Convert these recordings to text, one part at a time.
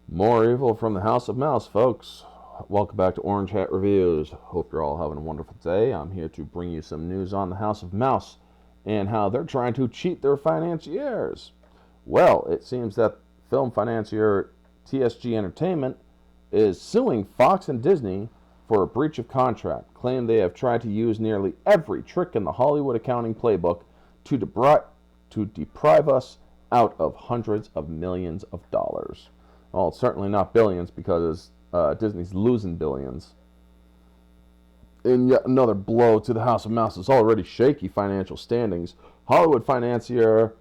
More evil from the House of Mouse, folks. Welcome back to Orange Hat Reviews. Hope you're all having a wonderful day. I'm here to bring you some news on the House of Mouse and how they're trying to cheat their financiers. Well, it seems that film financier TSG Entertainment is suing Fox and Disney for a breach of contract, claiming they have tried to use nearly every trick in the Hollywood accounting playbook to deprive us out of hundreds of millions of dollars. Well, it's certainly not billions because Disney's losing billions. In yet another blow to the House of Mouse's already shaky financial standings, Hollywood financier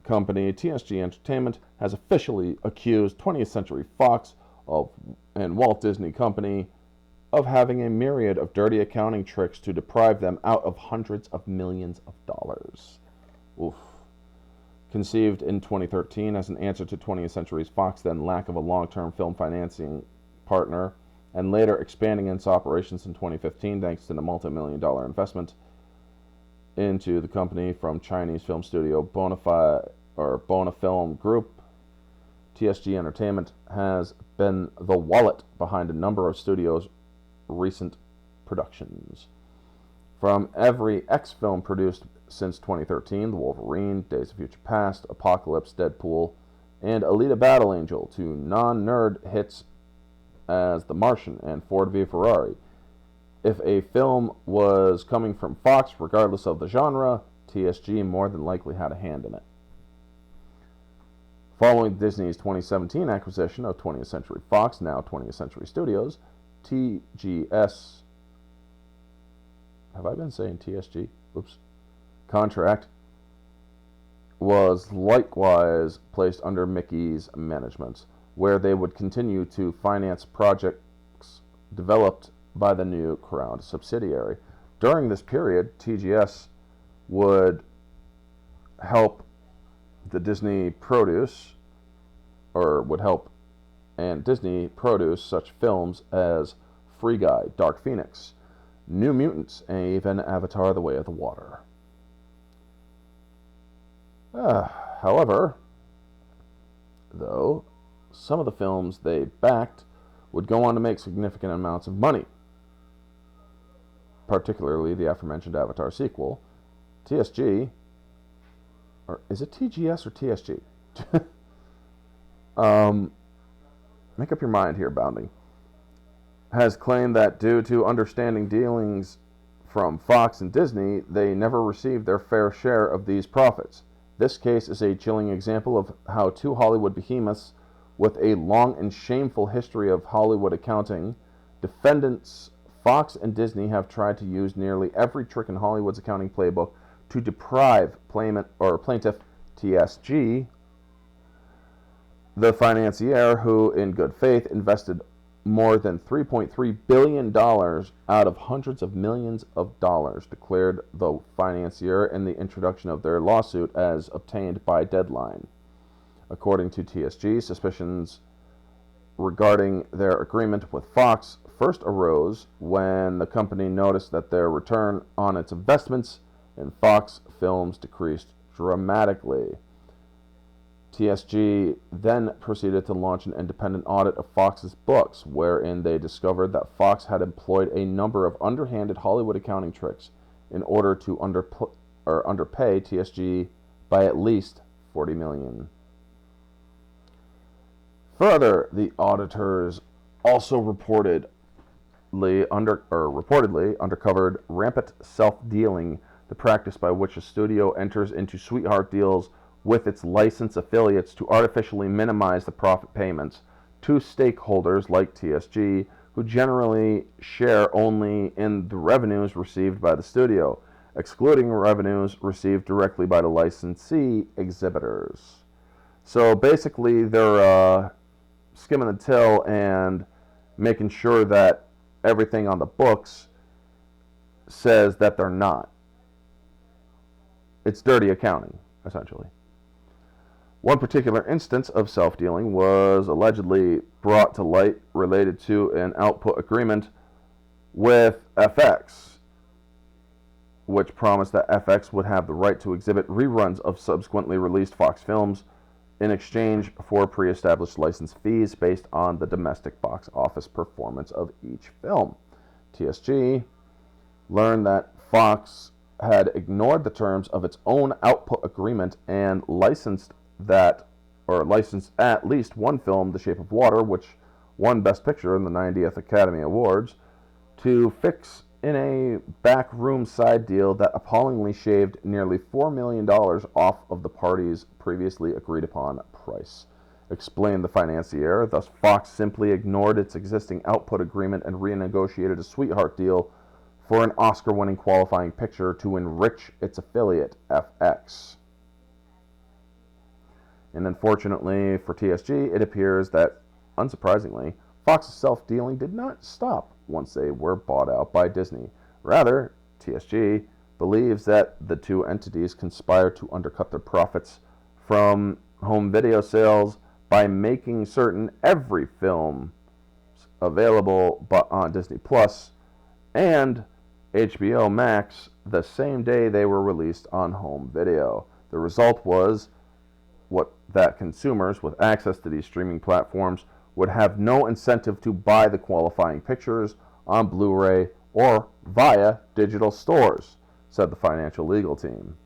company TSG Entertainment has officially accused 20th Century Fox and Walt Disney Company of having a myriad of dirty accounting tricks to deprive them out of hundreds of millions of dollars. Oof. Conceived in 2013 as an answer to 20th Century Fox's then lack of a long-term film financing partner, and later expanding its operations in 2015 thanks to the multi-million-dollar investment into the company from Chinese film studio Bona Film Group, TSG Entertainment has been the wallet behind a number of studios' recent productions. From every X film produced since 2013, The Wolverine, Days of Future Past, Apocalypse, Deadpool, and Alita Battle Angel, to non-nerd hits as The Martian and Ford v Ferrari. If a film was coming from Fox, regardless of the genre, TSG more than likely had a hand in it. Following Disney's 2017 acquisition of 20th Century Fox, now 20th Century Studios, TGS, have I been saying TSG? Oops. Contract was likewise placed under Mickey's management, where they would continue to finance projects developed by the new crowned subsidiary. During this period, TGS would help the Disney produce, or would help and Disney produce such films as Free Guy, Dark Phoenix, New Mutants, and even Avatar: The Way of the Water. However, though, some of the films they backed would go on to make significant amounts of money, particularly the aforementioned Avatar sequel. TSG, or is it TGS or TSG? Make up your mind here, Bounding. Has claimed that due to understanding dealings from Fox and Disney, they never received their fair share of these profits. This case is a chilling example of how two Hollywood behemoths with a long and shameful history of Hollywood accounting, defendants Fox and Disney have tried to use nearly every trick in Hollywood's accounting playbook to deprive plaintiff TSG, the financier who, in good faith, invested more than $3.3 billion out of hundreds of millions of dollars, declared the financier in the introduction of their lawsuit as obtained by Deadline. According to TSG, suspicions regarding their agreement with Fox first arose when the company noticed that their return on its investments in Fox films decreased dramatically. TSG then proceeded to launch an independent audit of Fox's books, wherein they discovered that Fox had employed a number of underhanded Hollywood accounting tricks in order to underpay TSG by at least $40 million. Further, the auditors also reportedly uncovered rampant self-dealing, the practice by which a studio enters into sweetheart deals with its licensed affiliates to artificially minimize the profit payments to stakeholders like TSG, who generally share only in the revenues received by the studio, excluding revenues received directly by the licensee exhibitors. So basically, they're skimming the till and making sure that everything on the books says that they're not. It's dirty accounting, essentially. One particular instance of self-dealing was allegedly brought to light related to an output agreement with FX, which promised that FX would have the right to exhibit reruns of subsequently released Fox films in exchange for pre-established license fees based on the domestic box office performance of each film. TSG learned that Fox had ignored the terms of its own output agreement and licensed at least one film, The Shape of Water, which won Best Picture in the 90th Academy Awards, to fix in a backroom side deal that appallingly shaved nearly $4 million off of the parties' previously agreed upon price. Explained the Financier. Thus, Fox simply ignored its existing output agreement and renegotiated a sweetheart deal for an Oscar-winning qualifying picture to enrich its affiliate, FX. And unfortunately for TSG, it appears that, unsurprisingly, Fox's self-dealing did not stop once they were bought out by Disney. Rather, TSG believes that the two entities conspired to undercut their profits from home video sales by making certain every film available but on Disney Plus and HBO Max the same day they were released on home video. The result was that consumers with access to these streaming platforms would have no incentive to buy the qualifying pictures on Blu-ray or via digital stores, said the financial legal team.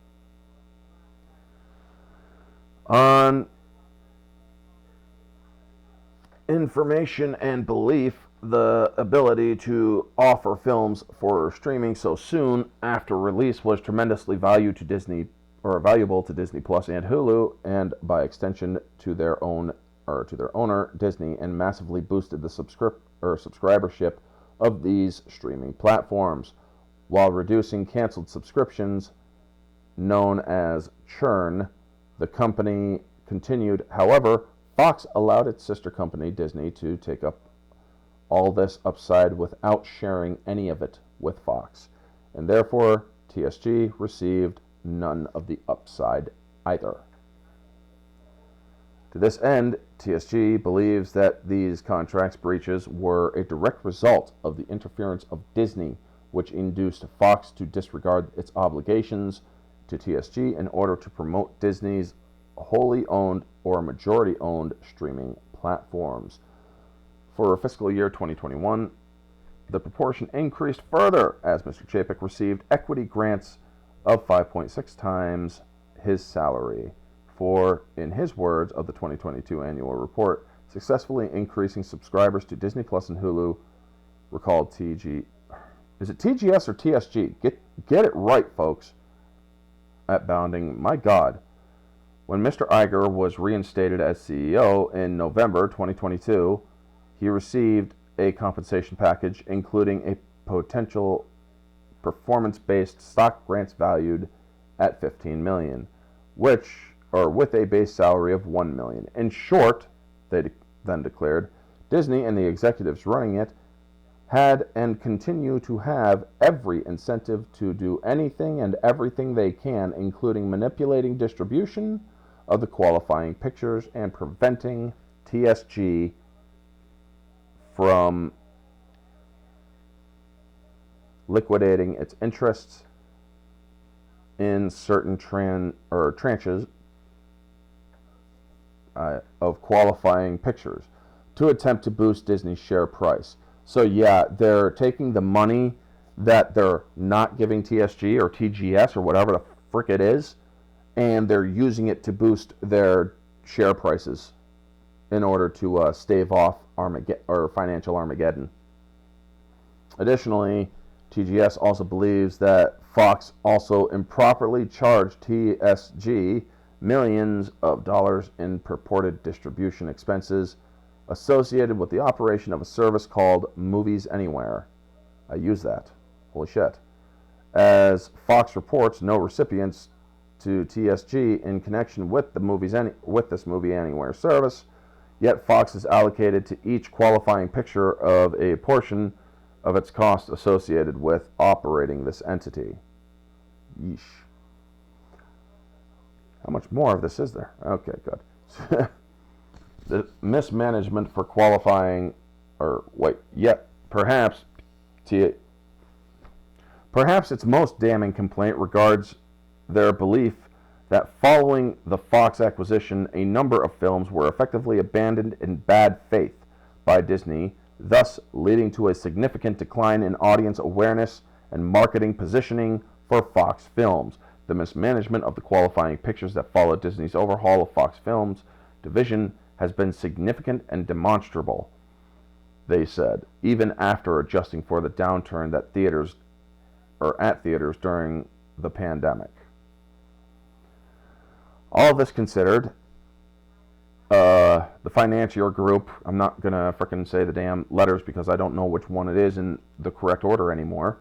On information and belief, the ability to offer films for streaming so soon after release was tremendously valuable to Disney Plus and Hulu, and by extension to their owner Disney, and massively boosted the subscribership of these streaming platforms, while reducing canceled subscriptions, known as churn. The company continued. However, Fox allowed its sister company, Disney, to take up all this upside without sharing any of it with Fox, and therefore TSG received none of the upside either. To this end, TSG believes that these contract breaches were a direct result of the interference of Disney, which induced Fox to disregard its obligations to TSG in order to promote Disney's wholly owned or majority owned streaming platforms. For fiscal year 2021, the proportion increased further as Mr. Chapek received equity grants of 5.6 times his salary for, in his words of the 2022 annual report, successfully increasing subscribers to Disney Plus and Hulu. Recalled TG. Is it TGS or TSG? Get it right, folks. At Bounding, my God. When Mr. Iger was reinstated as CEO in November 2022, he received a compensation package including a potential performance-based stock grants valued at $15 million, with a base salary of $1 million. In short, they then declared, Disney and the executives running it had and continue to have every incentive to do anything and everything they can, including manipulating distribution of the qualifying pictures and preventing TSG from liquidating its interests in certain tranches of qualifying pictures to attempt to boost Disney's share price. So yeah, they're taking the money that they're not giving TSG or TGS or whatever the frick it is, and they're using it to boost their share prices in order to stave off financial Armageddon. Additionally, TGS also believes that Fox also improperly charged TSG millions of dollars in purported distribution expenses associated with the operation of a service called Movies Anywhere. I use that. Holy shit. As Fox reports, no recipients to TSG in connection with this Movie Anywhere service, yet Fox is allocated to each qualifying picture of a portion of its cost associated with operating this entity. Yeesh. How much more of this is there? Okay, good. The mismanagement for qualifying, perhaps its most damning complaint regards their belief that following the Fox acquisition, a number of films were effectively abandoned in bad faith by Disney, thus leading to a significant decline in audience awareness and marketing positioning for Fox films. The mismanagement of the qualifying pictures that followed Disney's overhaul of Fox Films division has been significant and demonstrable, they said, even after adjusting for the downturn that at theaters during the pandemic. All this considered, the Financier group, I'm not going to frickin' say the damn letters because I don't know which one it is in the correct order anymore,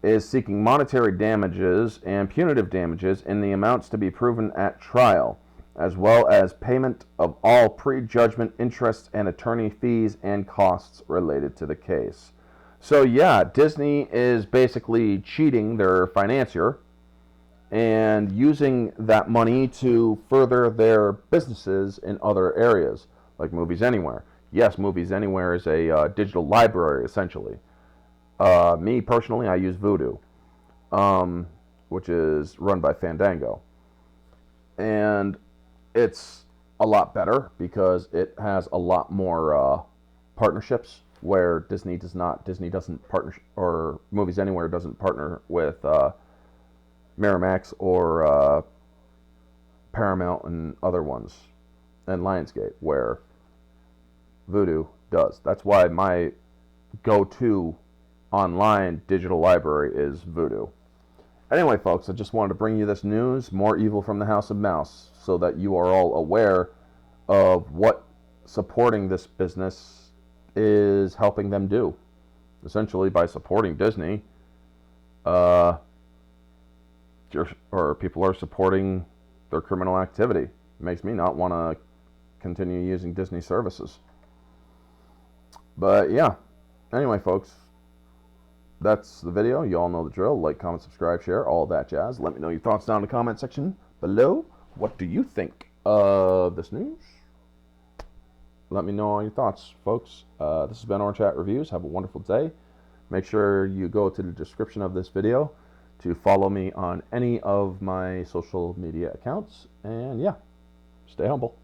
is seeking monetary damages and punitive damages in the amounts to be proven at trial, as well as payment of all prejudgment interest and attorney fees and costs related to the case. So yeah, Disney is basically cheating their financier and using that money to further their businesses in other areas, like Movies Anywhere. Yes, Movies Anywhere is a digital library, essentially. Me, personally, I use Vudu, which is run by Fandango. And it's a lot better because it has a lot more partnerships where Disney doesn't partner, or Movies Anywhere doesn't partner with Miramax or Paramount and other ones, and Lionsgate, where Vudu does. That's why my go-to online digital library is Vudu. Anyway, folks, I just wanted to bring you this news, more evil from the House of Mouse, so that you are all aware of what supporting this business is helping them do. Essentially, by supporting Disney, or people are supporting their criminal activity. It makes me not want to continue using Disney services. But yeah, anyway, folks, that's the video. You all know the drill. Like, comment, subscribe, share, all that jazz. Let me know your thoughts down in the comment section below. What do you think of this news? Let me know all your thoughts, folks. This has been Orange Hat Reviews. Have a wonderful day. Make sure you go to the description of this video to follow me on any of my social media accounts. And yeah, stay humble.